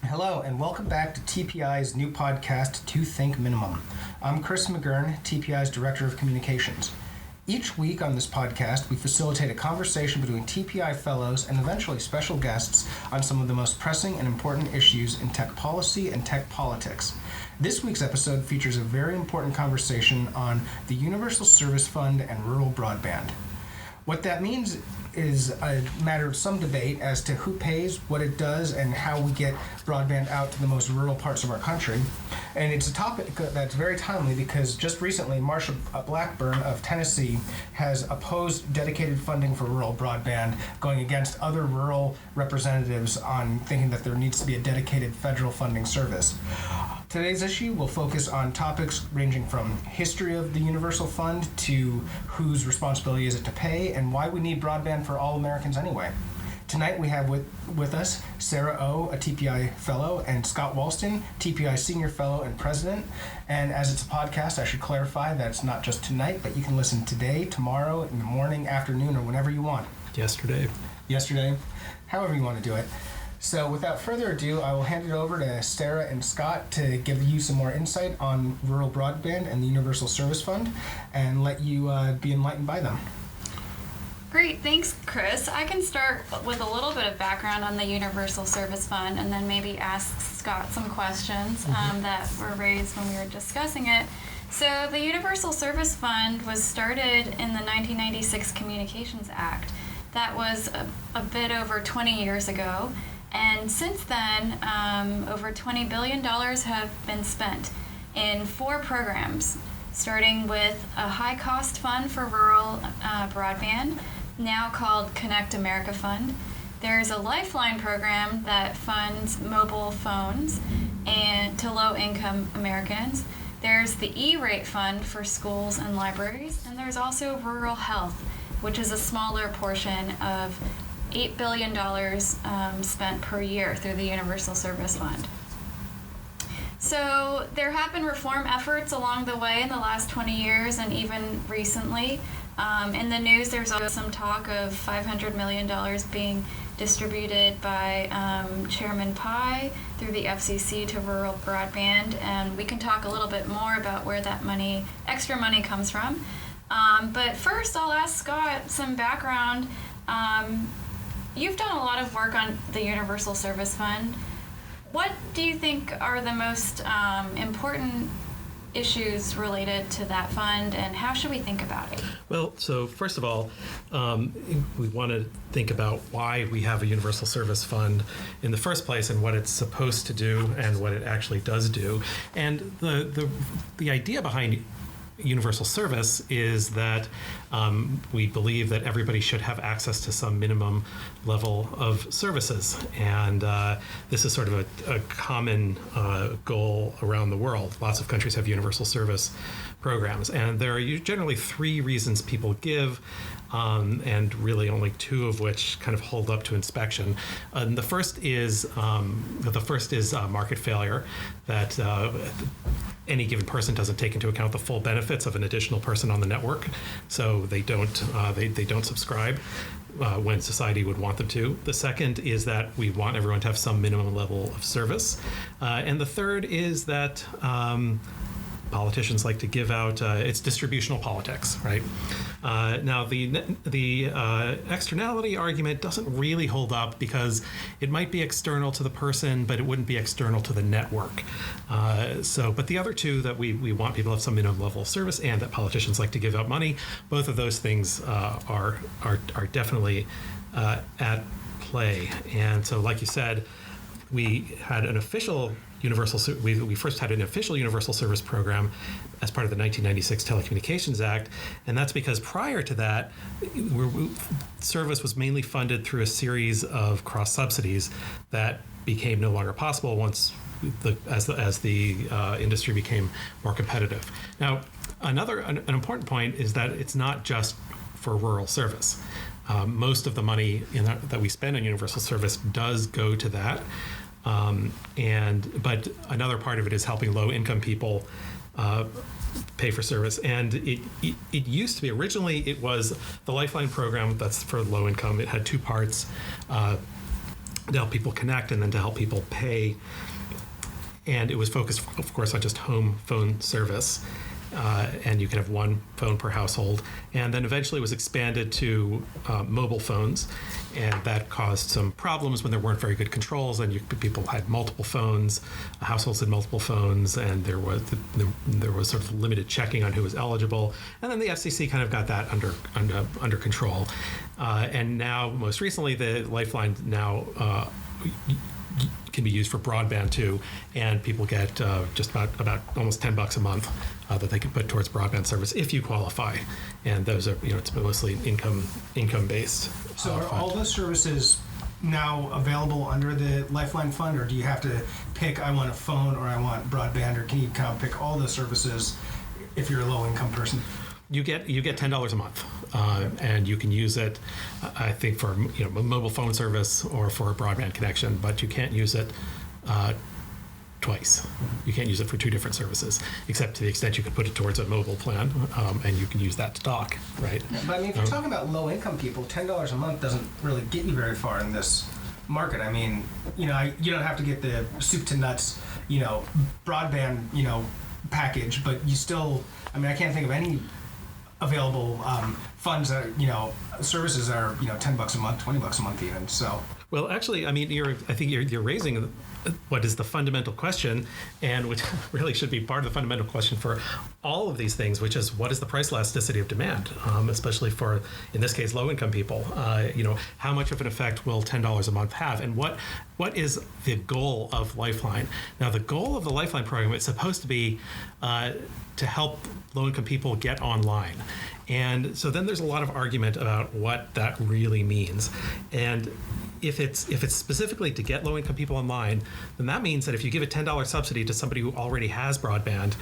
Hello, and welcome back to TPI's new podcast, To Think Minimum. I'm Chris McGurn, TPI's Director of Communications. Each week on this podcast, we facilitate a conversation between TPI fellows and eventually special guests on some of the most pressing and important issues in tech policy and tech politics. This week's episode features a very important conversation on the Universal Service Fund and rural broadband. What that means is a matter of some debate as to who pays, what it does, and how we get broadband out to the most rural parts of our country. And it's a topic that's very timely because just recently, Marsha Blackburn of Tennessee has opposed dedicated funding for rural broadband, going against other rural representatives on thinking that there needs to be a dedicated federal funding service. Today's issue will focus on topics ranging from history of the Universal Fund to whose responsibility is it to pay and why we need broadband for all Americans anyway. Tonight we have with us Sarah O, a TPI Fellow, and Scott Wallsten, TPI Senior Fellow and President. And as it's a podcast, I should clarify that it's not just tonight, but you can listen today, tomorrow, in the morning, afternoon, or whenever you want. Yesterday, however you want to do it. So without further ado, I will hand it over to Sarah and Scott to give you some more insight on rural broadband and the Universal Service Fund and let you be enlightened by them. Great, thanks, Chris. I can start with a little bit of background on the Universal Service Fund and then maybe ask Scott some questions that were raised when we were discussing it. So the Universal Service Fund was started in the 1996 Communications Act. That was a bit over 20 years ago. And since then, over $20 billion have been spent in 4 programs, starting with a high-cost fund for rural broadband, now called Connect America Fund. There's a Lifeline program that funds mobile phones and to low-income Americans. There's the E-Rate Fund for schools and libraries, and there's also Rural Health, which is a smaller portion of $8 billion spent per year through the Universal Service Fund. So there have been reform efforts along the way in the last 20 years and even recently. In the news, there's also some talk of $500 million being distributed by Chairman Pai through the FCC to rural broadband, and we can talk a little bit more about where that extra money comes from. But first, I'll ask Scott some background. You've done a lot of work on the Universal Service Fund. What do you think are the most important issues related to that fund, and how should we think about it? Well, so first of all, we want to think about why we have a Universal Service Fund in the first place and what it's supposed to do and what it actually does do. And the idea behind universal service is that we believe that everybody should have access to some minimum level of services. And this is sort of a common goal around the world. Lots of countries have universal service programs. And there are generally 3 reasons people give, and really only 2 of which kind of hold up to inspection. And the first is market failure, that any given person doesn't take into account the full benefits of an additional person on the network, so they don't subscribe when society would want them to. The second is that we want everyone to have some minimum level of service, and the third is that politicians like to give out it's distributional politics, right? Now the externality argument doesn't really hold up because it might be external to the person, but it wouldn't be external to the network. But the other 2, that we want people to have some minimum level of service and that politicians like to give out money, both of those things are definitely at play. And so, like you said, we had an official we first had an official universal service program as part of the 1996 Telecommunications Act, and that's because prior to that, service was mainly funded through a series of cross subsidies that became no longer possible once as the industry became more competitive. Now, an important point is that it's not just for rural service. Most of the money that we spend on universal service does go to that. But another part of it is helping low-income people pay for service. And it used to be, originally it was the Lifeline program, that's for low income. It had 2 parts. to help people connect and then to help people pay. And it was focused, of course, on just home phone service. And you can have one phone per household. And then eventually it was expanded to mobile phones. And that caused some problems when there weren't very good controls. And people had multiple phones, households had multiple phones, and there was sort of limited checking on who was eligible. And then the FCC kind of got that under control. And now, most recently, the Lifeline now can be used for broadband too, and people get just about almost $10 a month that they can put towards broadband service if you qualify. And those are, it's mostly income based. So are all those services now available under the Lifeline Fund, or do you have to pick, I want a phone or I want broadband, or can you kind of pick all the services if you're a low income person? You get $10 a month, and you can use it, I think, for mobile phone service or for a broadband connection, but you can't use it twice. You can't use it for two different services, except to the extent you can put it towards a mobile plan, and you can use that to dock, right? But I mean, if you're talking about low income people, $10 a month doesn't really get you very far in this market. I mean, you don't have to get the soup to nuts, broadband, package, but you still, I mean, I can't think of any available funds that services are $10 a month, $20 a month even. So well, actually, I mean, I think you're raising what is the fundamental question, and which really should be part of the fundamental question for all of these things, which is what is the price elasticity of demand, especially for, in this case, low-income people. How much of an effect will $10 a month have, and what is the goal of Lifeline? Now, the goal of the Lifeline program is supposed to be to help low-income people get online. And so then there's a lot of argument about what that really means. And if it's specifically to get low-income people online, then that means that if you give a $10 subsidy to somebody who already has broadband,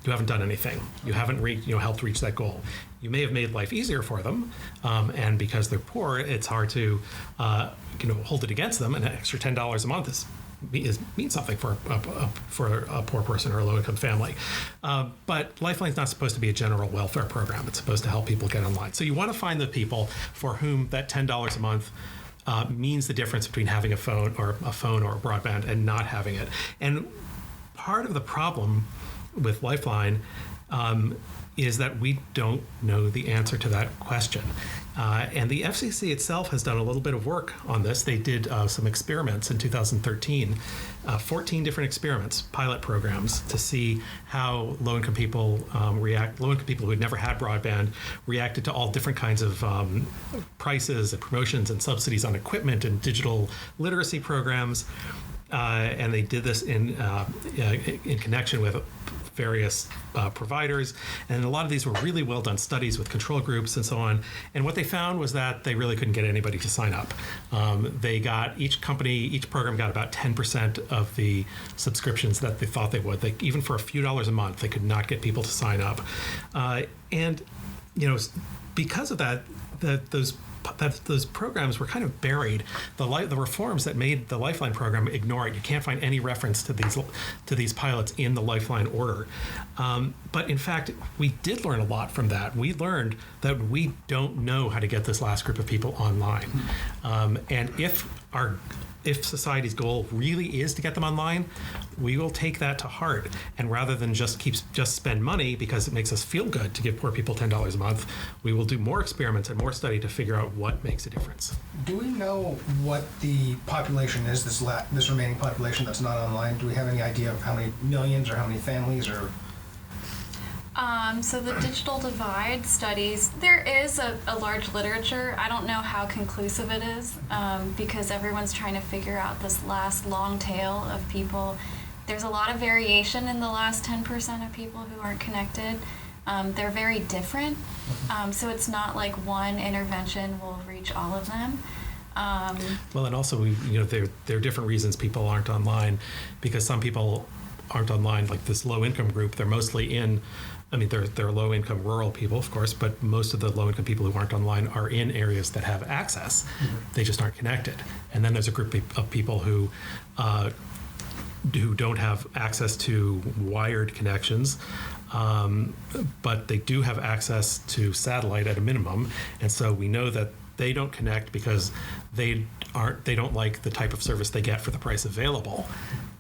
you haven't done anything. You haven't helped reach that goal. You may have made life easier for them, and because they're poor, it's hard to hold it against them. An extra $10 a month means something for a poor person or a low-income family. But Lifeline's not supposed to be a general welfare program. It's supposed to help people get online. So you want to find the people for whom that $10 a month means the difference between having a phone or broadband and not having it. And part of the problem with Lifeline is that we don't know the answer to that question. And the FCC itself has done a little bit of work on this. They did some experiments in 2013, 14 different experiments, pilot programs, to see how low-income people react. Low-income people who had never had broadband reacted to all different kinds of prices and promotions and subsidies on equipment and digital literacy programs. And they did this in connection with various providers, and a lot of these were really well done studies with control groups and so on. And what they found was that they really couldn't get anybody to sign up. They got each program got about 10% of the subscriptions that they thought they would. Even for a few dollars a month, they could not get people to sign up. And because of that, those programs were kind of buried. The reforms that made the Lifeline program ignore it. You can't find any reference to these pilots in the Lifeline order. But in fact, we did learn a lot from that. We learned that we don't know how to get this last group of people online. And if society's goal really is to get them online, we will take that to heart. And rather than just spend money because it makes us feel good to give poor people $10 a month, we will do more experiments and more study to figure out what makes a difference. Do we know what the population is, this remaining population that's not online? Do we have any idea of how many millions or how many families or? So the digital divide studies, there is a large literature. I don't know how conclusive it is because everyone's trying to figure out this last long tail of people. There's a lot of variation in the last 10% of people who aren't connected. They're very different. So it's not like one intervention will reach all of them. Well, and also, there are different reasons people aren't online, because some people aren't online, like this low-income group. They're mostly in, they're low-income rural people, of course, but most of the low-income people who aren't online are in areas that have access. Mm-hmm. They just aren't connected. And then there's a group of people who don't have access to wired connections, but they do have access to satellite at a minimum. And so we know that they don't connect because they don't like the type of service they get for the price available.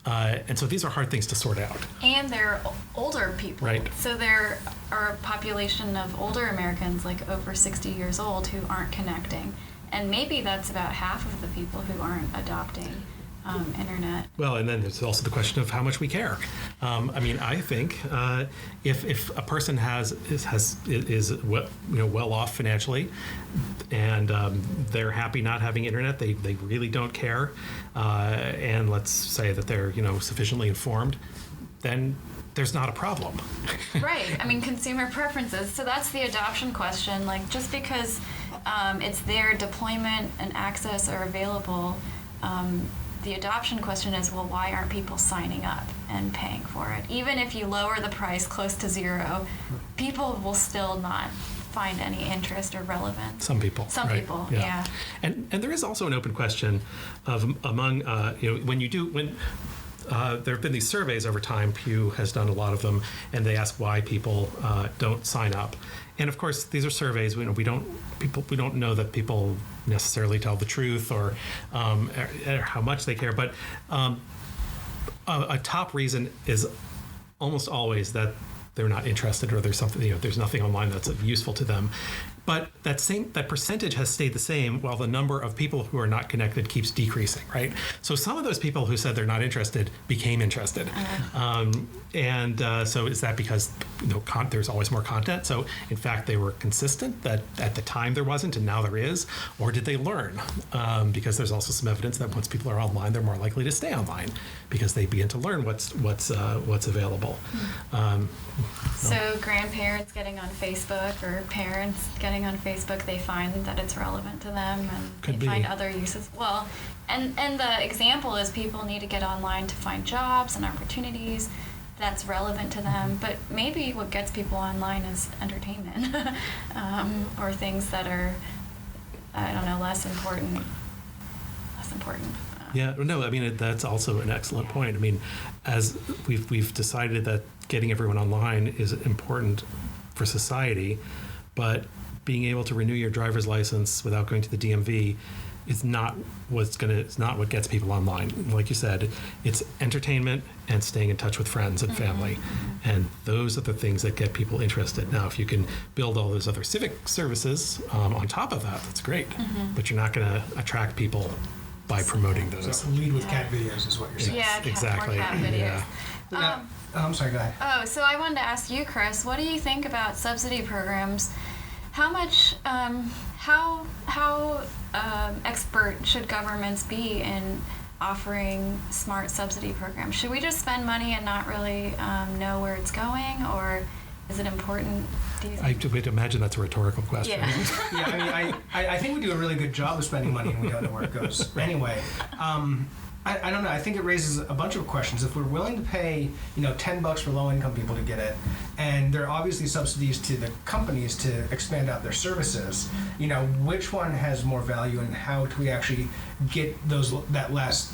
And so these are hard things to sort out. And they're older people. Right. So there are a population of older Americans, like over 60 years old, who aren't connecting. And maybe that's about half of the people who aren't adopting internet. Well, and then there's also the question of how much we care. I think if a person is well off financially, and they're happy not having internet, they really don't care, and let's say that they're sufficiently informed, then there's not a problem. Right. Consumer preferences. So that's the adoption question. Like, just because it's there, deployment and access are available. The adoption question is, well, why aren't people signing up and paying for it? Even if you lower the price close to zero, people will still not find any interest or relevance. Some people. Right? People, yeah. And there is also an open question of among when there have been these surveys over time. Pew has done a lot of them, and they ask why people don't sign up. And of course, these are surveys. We don't know that people necessarily tell the truth or how much they care. But a top reason is almost always that they're not interested, or there's nothing online that's useful to them. But that percentage has stayed the same while the number of people who are not connected keeps decreasing, right? So some of those people who said they're not interested became interested. So is that because there's always more content? So in fact, they were consistent that at the time there wasn't and now there is? Or did they learn? Because there's also some evidence that once people are online, they're more likely to stay online because they begin to learn what's available. So grandparents getting on Facebook or parents getting on Facebook, they find that it's relevant to them, and they find other uses. Well, and the example is people need to get online to find jobs and opportunities that's relevant to them. But maybe what gets people online is entertainment or things that are, less important. Yeah, no, that's also an excellent point. As we've decided that getting everyone online is important for society, but being able to renew your driver's license without going to the DMV is not what gets people online. Like you said, it's entertainment and staying in touch with friends and family. And those are the things that get people interested. Now, if you can build all those other civic services on top of that, that's great. But you're not going to attract people by promoting those. So lead with cat videos is what you're saying. Yeah, exactly. More cat videos. Yeah. I'm sorry, go ahead. Oh, so I wanted to ask you, Chris, what do you think about subsidy programs? How much, how expert should governments be in offering smart subsidy programs? Should we just spend money and not really know where it's going, or is it important? I would imagine that's a rhetorical question. Yeah. I think we do a really good job of spending money and we don't know where it goes. Anyway, I don't know. I think it raises a bunch of questions. If we're willing to pay, $10 for low-income people to get it, and there are obviously subsidies to the companies to expand out their services, which one has more value, and how do we actually get that last,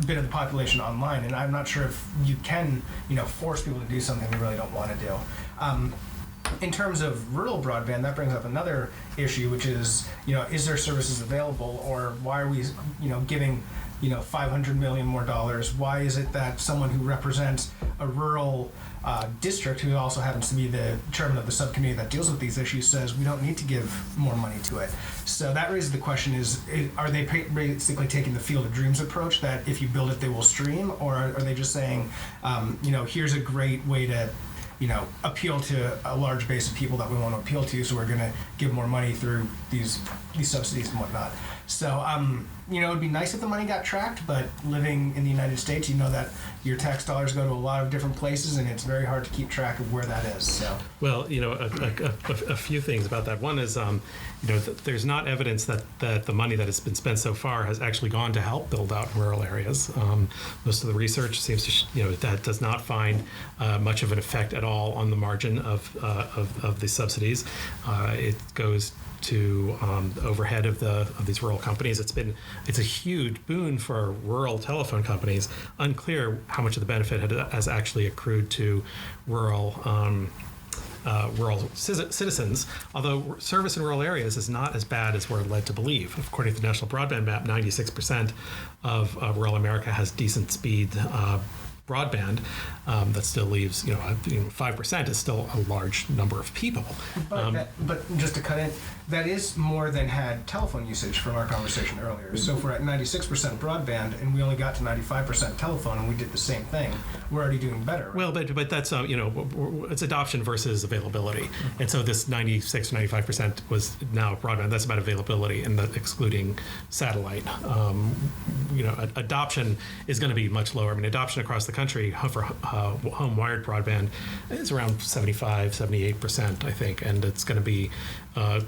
bit of the population online? And I'm not sure if you can, force people to do something they really don't want to do. In terms of rural broadband, that brings up another issue, which is, is there services available, or why are we, giving, $500 million more dollars? Why is it that someone who represents a rural district, who also happens to be the chairman of the subcommittee that deals with these issues, says we don't need to give more money to it? So that raises the question: are they basically taking the Field of Dreams approach, that if you build it, they will stream, or are they just saying, here's a great way to appeal to a large base of people that we want to appeal to, so we're going to give more money through these subsidies and whatnot. So, it would be nice if the money got tracked, but living in the United States, that your tax dollars go to a lot of different places, and it's very hard to keep track of where that is. So, well, a few things about that. One is, there's not evidence that the money that has been spent so far has actually gone to help build out rural areas. Most of the research seems to, that does not find much of an effect at all on the margin of the subsidies. It goes to overhead of these rural companies. It's a huge boon for rural telephone companies. Unclear how much of the benefit has actually accrued to rural rural citizens, although service in rural areas is not as bad as we're led to believe. According to the National Broadband Map, 96% of rural America has decent speed broadband. That still leaves, 5% is still a large number of people. But just to cut in, that is more than had telephone usage from our conversation earlier. So if we're at 96% broadband and we only got to 95% telephone and we did the same thing, we're already doing better. Right? Well, but that's, it's adoption versus availability. And so this 96, 95% was now broadband. That's about availability and excluding satellite. Adoption is going to be much lower. I mean, adoption across the country for home wired broadband is around 75, 78%, I think. And it's going to be,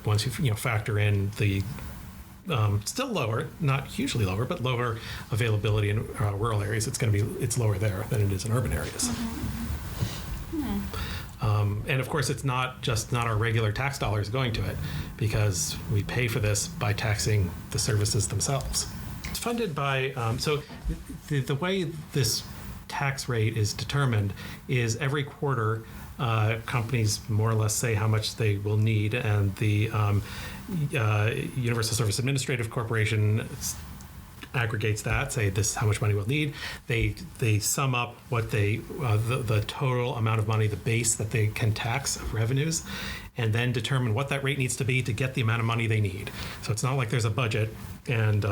once you factor in the still lower, not hugely lower, but lower availability in rural areas, it's lower there than it is in urban areas. And of course, it's not our regular tax dollars going to it, because we pay for this by taxing the services themselves. It's funded by, so the way this tax rate is determined is every quarter companies more or less say how much they will need, and the Universal Service Administrative Corporation aggregates that, say this is how much money we'll need. They sum up what the total amount of money, the base that they can tax of revenues, and then determine what that rate needs to be to get the amount of money they need. So it's not like there's a budget and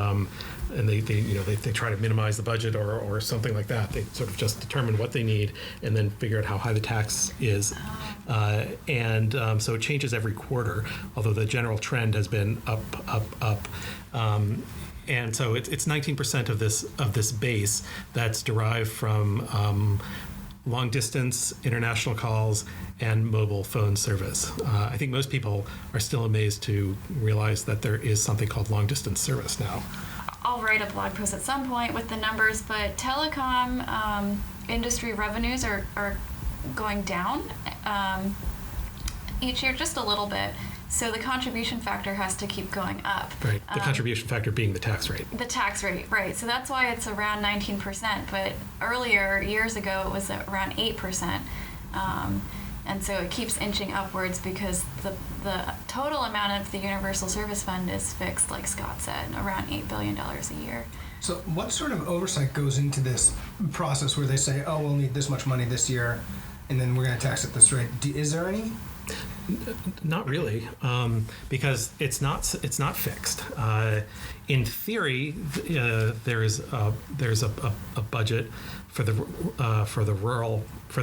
they try to minimize the budget or something like that. They sort of just determine what they need and then figure out how high the tax is. So it changes every quarter, although the general trend has been up. And so it's 19% of this base that's derived from long distance international calls and mobile phone service. I think most people are still amazed to realize that there is something called long distance service now. I'll write a blog post at some point with the numbers, but telecom industry revenues are going down each year just a little bit. So the contribution factor has to keep going up. Right, the contribution factor being the tax rate. The tax rate, right. So that's why it's around 19%, but earlier, years ago, it was around 8%. And so it keeps inching upwards because the total amount of the Universal Service Fund is fixed, like Scott said, around $8 billion a year. So what sort of oversight goes into this process where they say, oh, we'll need this much money this year, and then we're going to tax at this rate? Is there any? Not really, because it's not fixed. In theory, there's a budget for the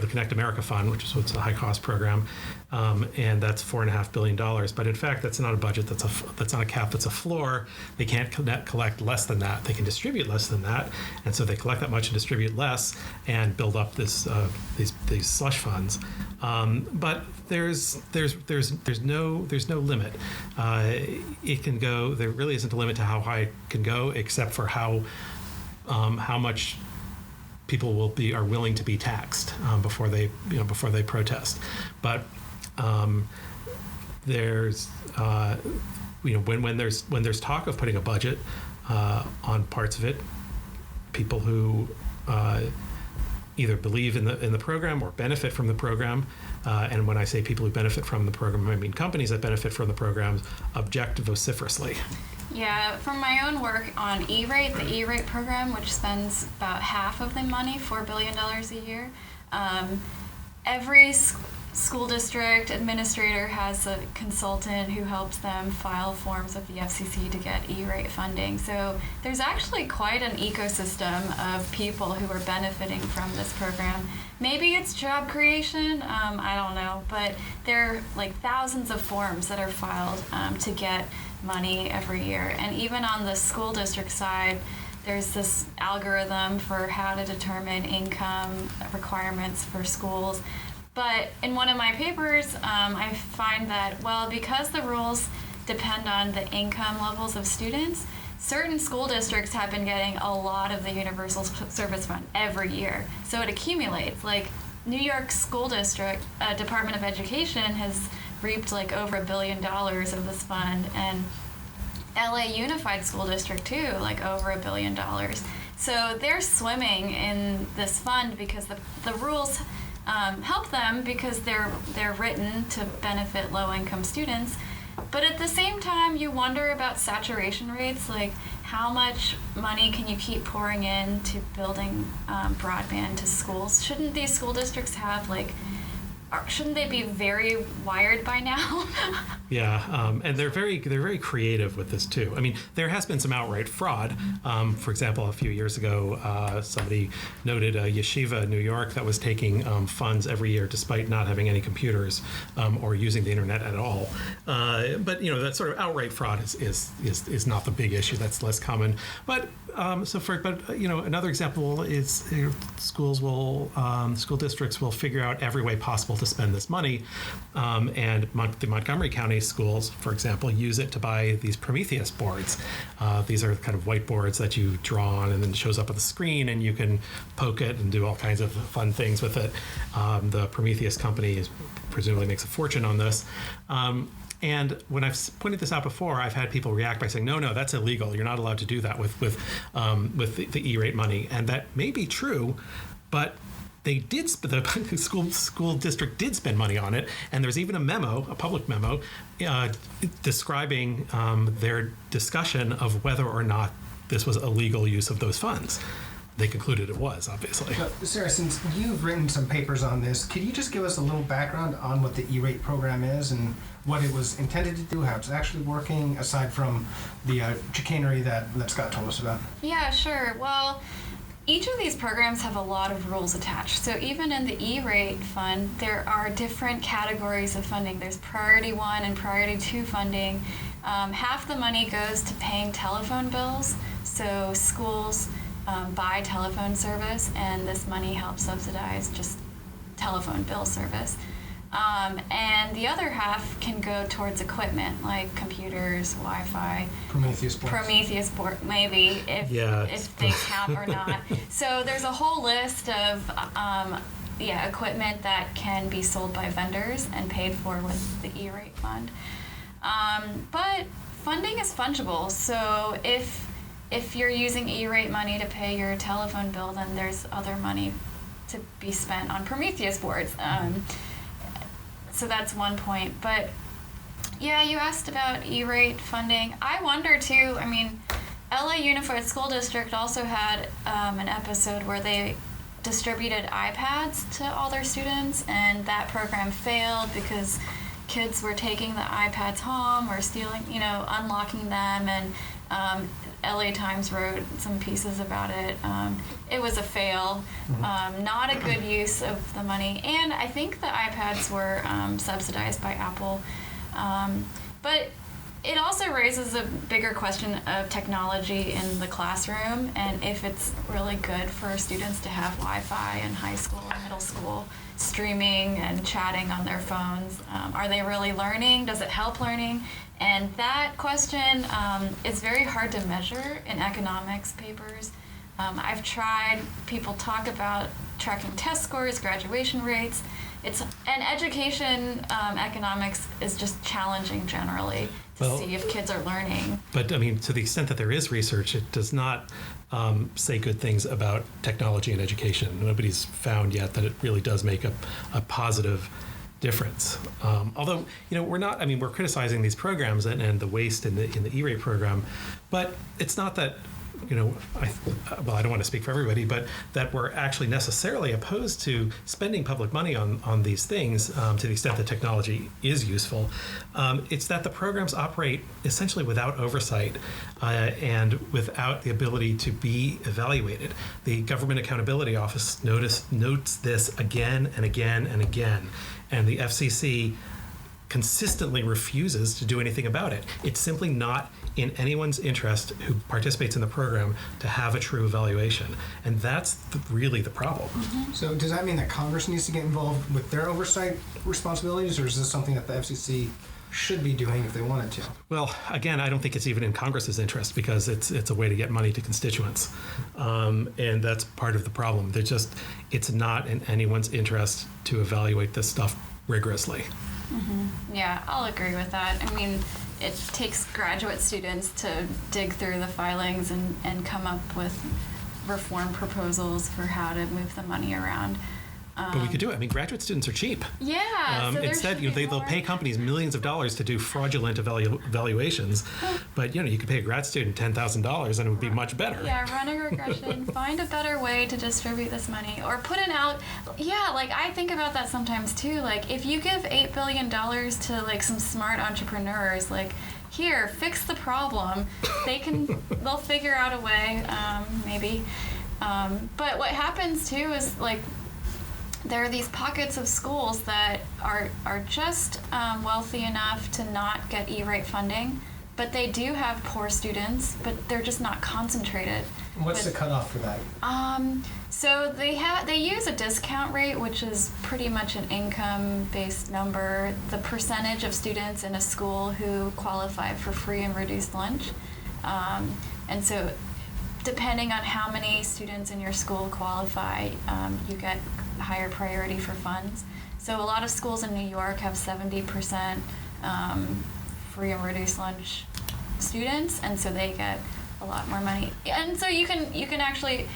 Connect America Fund, which is what's a high cost program, and that's $4.5 billion. But in fact, that's not a budget. That's not a cap. That's a floor. They can't collect less than that. They can distribute less than that, and so they collect that much and distribute less and build up these slush funds. But there's no line. It can go. There really isn't a limit to how high it can go, except for how much people are willing to be taxed before they protest. But there's when there's talk of putting a budget on parts of it, people who either believe in the program or benefit from the program, and when I say people who benefit from the program, I mean companies that benefit from the programs, object vociferously. Yeah, from my own work on E-Rate, the E-Rate program, which spends about half of the money, $4 billion a year, every school district administrator has a consultant who helps them file forms with the FCC to get E-Rate funding. So there's actually quite an ecosystem of people who are benefiting from this program. Maybe it's job creation, I don't know, but there are like thousands of forms that are filed to get money every year. And even on the school district side, there's this algorithm for how to determine income requirements for schools. But in one of my papers, I find that, because the rules depend on the income levels of students, certain school districts have been getting a lot of the Universal Service Fund every year. So it accumulates. Like New York School District, Department of Education has reaped like over $1 billion of this fund, and LA Unified School District too, like over $1 billion. So they're swimming in this fund because the rules help them because they're written to benefit low-income students. But at the same time, you wonder about saturation rates, like how much money can you keep pouring into building broadband to schools? Shouldn't these school districts have shouldn't they be very wired by now? Yeah, and they're very creative with this too. I mean, there has been some outright fraud. For example, a few years ago, somebody noted a yeshiva in New York that was taking funds every year despite not having any computers or using the internet at all. But that sort of outright fraud is not the big issue. That's less common. But another example is school districts will figure out every way possible to spend this money, and the Montgomery County schools, for example, use it to buy these Prometheus boards. These are kind of whiteboards that you draw on, and then it shows up on the screen, and you can poke it and do all kinds of fun things with it. The Prometheus company presumably makes a fortune on this. And when I've pointed this out before, I've had people react by saying, no, that's illegal. You're not allowed to do that with the E-rate money. And that may be true, but the school district did spend money on it. And there's even a public memo, describing their discussion of whether or not this was a legal use of those funds. They concluded it was, obviously. Sarah, since you've written some papers on this, could you just give us a little background on what the E-rate program is and what it was intended to do, how it's actually working, aside from the chicanery that Scott told us about? Yeah, sure. Well, each of these programs have a lot of rules attached. So even in the E-rate fund, there are different categories of funding. There's Priority 1 and Priority 2 funding. Half the money goes to paying telephone bills. So schools buy telephone service, and this money helps subsidize just telephone bill service. And the other half can go towards equipment like computers, Wi-Fi, Prometheus board, maybe if they count or not. So there's a whole list of equipment that can be sold by vendors and paid for with the E-rate fund. But funding is fungible, so if you're using E-rate money to pay your telephone bill, then there's other money to be spent on Prometheus boards. So that's one point. But yeah, you asked about E-rate funding. I wonder too, I mean, LA Unified School District also had an episode where they distributed iPads to all their students, and that program failed because kids were taking the iPads home or stealing, unlocking them, and LA Times wrote some pieces about it. It was a fail, not a good use of the money, and I think the iPads were subsidized by Apple. But it also raises a bigger question of technology in the classroom, and if it's really good for students to have Wi-Fi in high school and middle school, streaming and chatting on their phones. Are they really learning? Does it help learning? And that question is very hard to measure in economics papers. I've tried, people talk about tracking test scores, graduation rates. And education economics is just challenging generally to see if kids are learning. But I mean, to the extent that there is research, it does not say good things about technology and education. Nobody's found yet that it really does make a positive difference. Although, we're criticizing these programs and the waste in the E-rate program, but it's not that, I don't want to speak for everybody, but that we're actually necessarily opposed to spending public money on these things to the extent that technology is useful. It's that the programs operate essentially without oversight and without the ability to be evaluated. The Government Accountability Office notes this again and again and again, and the FCC consistently refuses to do anything about it. It's simply not in anyone's interest who participates in the program to have a true evaluation. And that's really the problem. Mm-hmm. So does that mean that Congress needs to get involved with their oversight responsibilities, or is this something that the FCC should be doing if they wanted to? Well, again, I don't think it's even in Congress's interest because it's a way to get money to constituents. And that's part of the problem. It's not in anyone's interest to evaluate this stuff rigorously. Mm-hmm. Yeah, I'll agree with that. I mean, it takes graduate students to dig through the filings and come up with reform proposals for how to move the money around. But we could do it. I mean, graduate students are cheap. Yeah. So Instead, they'll pay companies millions of dollars to do fraudulent evaluations, but you could pay a grad student $10,000 and it would be much better. Yeah, run a regression, find a better way to distribute this money, or put it out. Yeah, like I think about that sometimes too. Like if you give $8 billion to like some smart entrepreneurs, like here, fix the problem. They'll figure out a way, maybe. But what happens too is like, there are these pockets of schools that are just wealthy enough to not get E-rate funding, but they do have poor students, but they're just not concentrated. What's the cutoff for that? So they use a discount rate, which is pretty much an income-based number, the percentage of students in a school who qualify for free and reduced lunch. And so depending on how many students in your school qualify, you get higher priority for funds. So a lot of schools in New York have 70% free and reduced lunch students, and so they get a lot more money. And so you can actually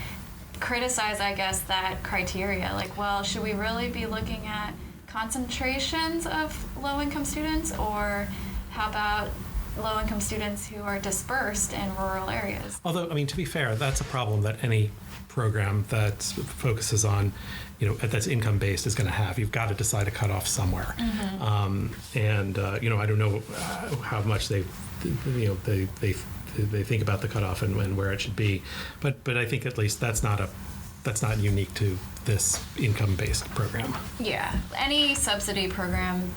criticize, I guess, that criteria. Like, well, should we really be looking at concentrations of low-income students, or how about low-income students who are dispersed in rural areas? Although, I mean, to be fair, that's a problem that any program that focuses on, that's income-based is going to have. You've got to decide a cutoff somewhere. Mm-hmm. I don't know how much they think about the cutoff and where it should be, but I think at least that's not unique to this income-based program. Yeah, any subsidy program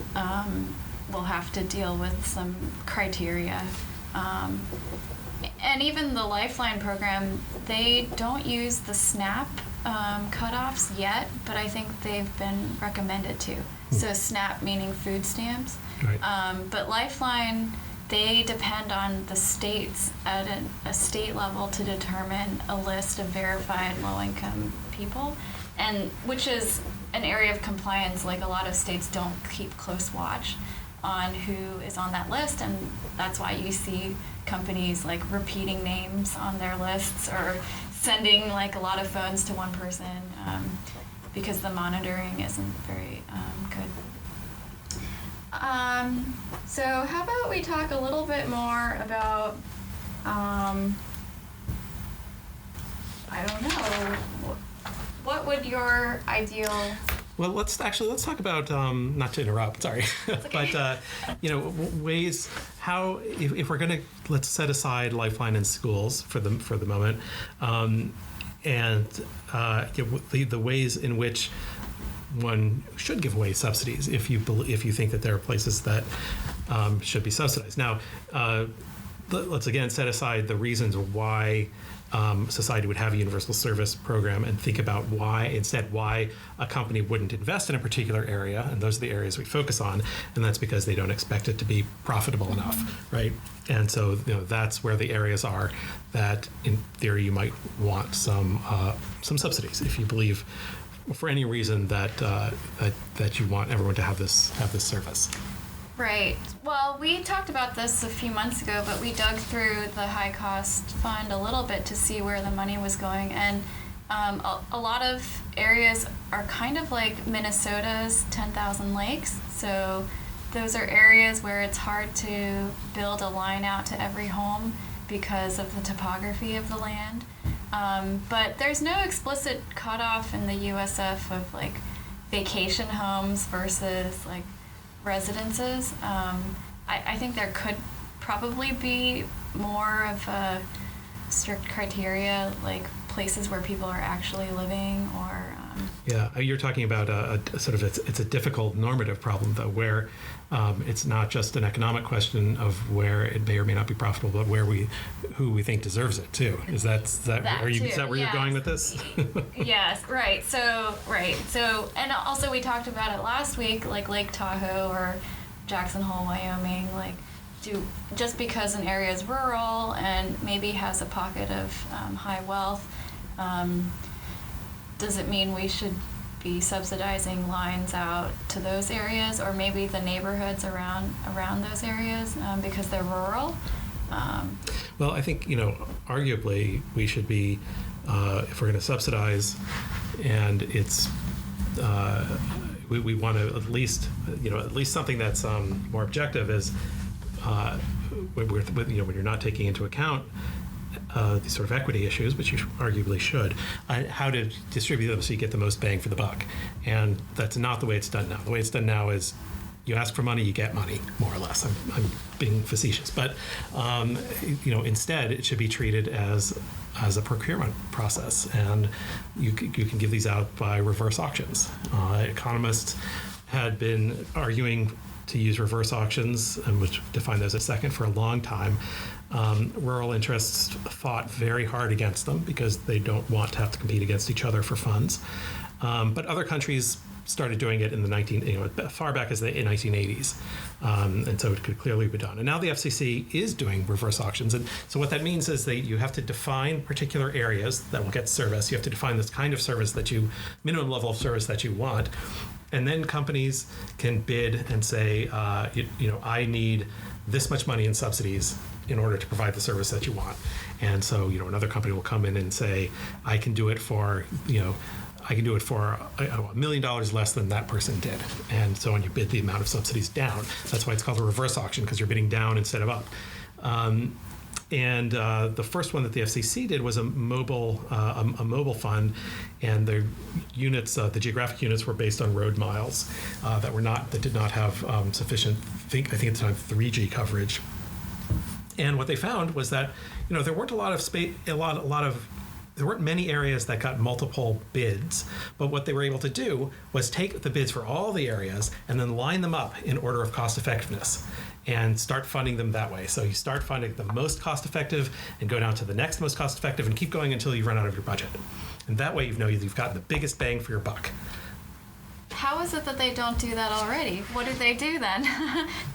will have to deal with some criteria. And even the Lifeline program, they don't use the SNAP cutoffs yet, but I think they've been recommended to. So SNAP meaning food stamps. Right. But Lifeline, they depend on the states at a state level to determine a list of verified low-income people, and which is an area of compliance. Like a lot of states don't keep close watch on who is on that list, and that's why you see companies like repeating names on their lists or sending like a lot of phones to one person, because the monitoring isn't very good. So how about we talk a little bit more about, I don't know, what would your ideal... Well, let's talk about, not to interrupt, sorry, Okay. but ways how, if we're going to, let's set aside Lifeline in schools for the moment, and the ways in which one should give away subsidies if you think that there are places that should be subsidized. Now, let's again set aside the reasons why society would have a universal service program and think about why a company wouldn't invest in a particular area, and those are the areas we focus on, and that's because they don't expect it to be profitable enough, right? And so that's where the areas are that in theory you might want some subsidies if you believe for any reason that you want everyone to have this service. Right. Well, we talked about this a few months ago, but we dug through the high cost fund a little bit to see where the money was going. And a lot of areas are kind of like Minnesota's 10,000 lakes. So those are areas where it's hard to build a line out to every home because of the topography of the land. But there's no explicit cutoff in the USF of like vacation homes versus like residences. I think there could probably be more of a strict criteria, like places where people are actually living, or yeah, you're talking about a sort of it's a difficult normative problem though, where it's not just an economic question of where it may or may not be profitable, but who we think deserves it too. Is that where you're going with this? Yes, right. So, and also we talked about it last week, like Lake Tahoe or Jackson Hole, Wyoming, like just because an area is rural and maybe has a pocket of high wealth, does it mean we should be subsidizing lines out to those areas, or maybe the neighborhoods around those areas because they're rural? Well, I think arguably we should be, if we're going to subsidize, and it's we want to at least something that's more objective is when you're not taking into account these sort of equity issues, which you arguably should, how to distribute them so you get the most bang for the buck. And that's not the way it's done now. The way it's done now is you ask for money, you get money, more or less. I'm being facetious, but instead it should be treated as a procurement process, and you can give these out by reverse auctions. Economists had been arguing to use reverse auctions, and which define those as second, for a long time. Rural interests fought very hard against them because they don't want to have to compete against each other for funds. But other countries started doing it in the far back as the 1980s, and so it could clearly be done. And now the FCC is doing reverse auctions, and so what that means is that you have to define particular areas that will get service. You have to define this kind of service minimum level of service that you want, and then companies can bid and say, I need this much money in subsidies in order to provide the service that you want. And so, another company will come in and say, I can do it for $1 million less than that person did. And so when you bid the amount of subsidies down, that's why it's called a reverse auction, because you're bidding down instead of up. And the first one that the FCC did was a mobile fund, and the units, the geographic units, were based on road miles that did not have sufficient, I think at the time, 3G coverage. And what they found was that there weren't a lot of space, there weren't many areas that got multiple bids, but what they were able to do was take the bids for all the areas and then line them up in order of cost effectiveness and start funding them that way. So you start funding the most cost effective and go down to the next most cost effective and keep going until you run out of your budget. And that way you've gotten the biggest bang for your buck. How is it that they don't do that already? What do they do then?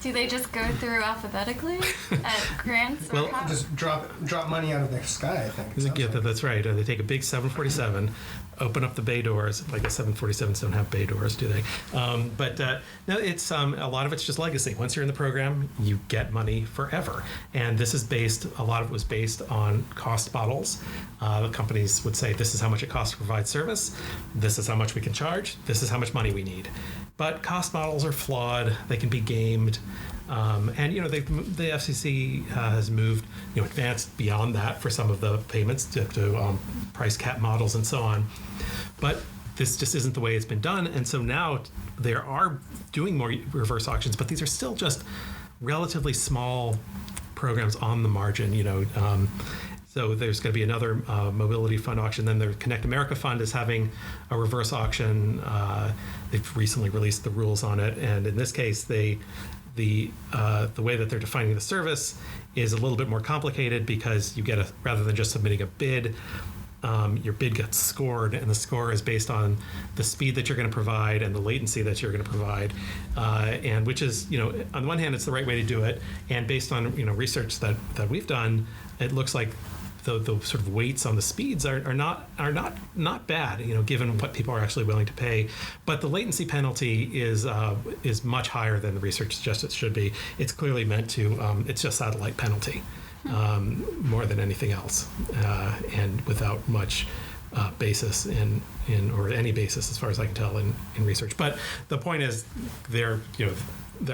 Do they just go through alphabetically at grants? Or how? Just drop money out of the sky, I think. Yeah, that's right. They take a big 747, open up the bay doors. I guess 747s don't have bay doors, do they? No, it's a lot of it's just legacy. Once you're in the program, you get money forever. And this is a lot of it was based on cost models. The companies would say, this is how much it costs to provide service. This is how much we can charge. This is how much money we need. But cost models are flawed. They can be gamed. And the FCC has moved, advanced beyond that for some of the payments to price cap models and so on. But this just isn't the way it's been done. And so now they are doing more reverse auctions, but these are still just relatively small programs on the margin. So there's going to be another mobility fund auction. Then the Connect America Fund is having a reverse auction. They've recently released the rules on it, and in this case, the way that they're defining the service is a little bit more complicated, because you get rather than just submitting a bid, your bid gets scored, and the score is based on the speed that you're going to provide and the latency that you're going to provide, and which is, on the one hand, it's the right way to do it, and based on research that we've done, it looks like the sort of weights on the speeds are not bad, given what people are actually willing to pay. But the latency penalty is much higher than the research suggests it should be. It's clearly meant to. It's just satellite penalty more than anything else, and without much basis or any basis, as far as I can tell, in research. But the point is, they're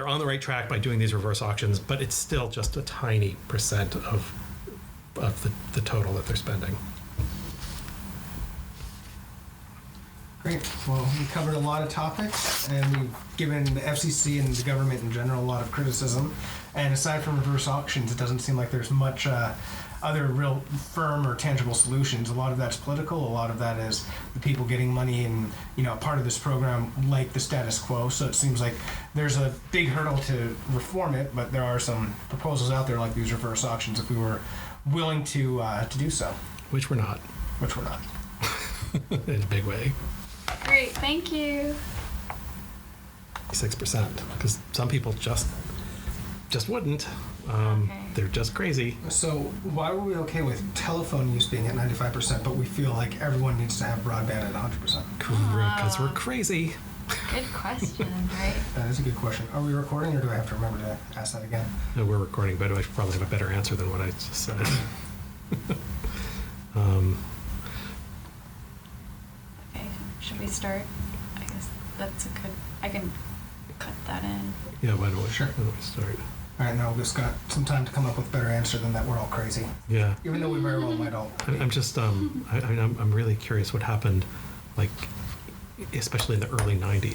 on the right track by doing these reverse auctions, but it's still just a tiny percent of the total that they're spending. Great. Well, we covered a lot of topics, and we've given the FCC and the government in general a lot of criticism. And aside from reverse auctions, it doesn't seem like there's much other real firm or tangible solutions. A lot of that's political. A lot of that is the people getting money and part of this program like the status quo. So it seems like there's a big hurdle to reform it, but there are some proposals out there like these reverse auctions if we were willing to do so. Which we're not. In a big way. Great, thank you. 6%, because some people just wouldn't. Okay. They're just crazy. So why were we okay with telephone use being at 95%, but we feel like everyone needs to have broadband at 100%? Because we're crazy. Good question, right? That is a good question. Are we recording, or do I have to remember to ask that again? No, we're recording, but I should probably have a better answer than what I just said. Okay, should we start? I guess that's a good. I can cut that in. Yeah, why don't we, Sure. why don't we start? All right, now we've just got some time to come up with a better answer than that we're all crazy. Yeah. Even though we very well might all. I'm just, I'm really curious what happened, like, especially in the early 90s.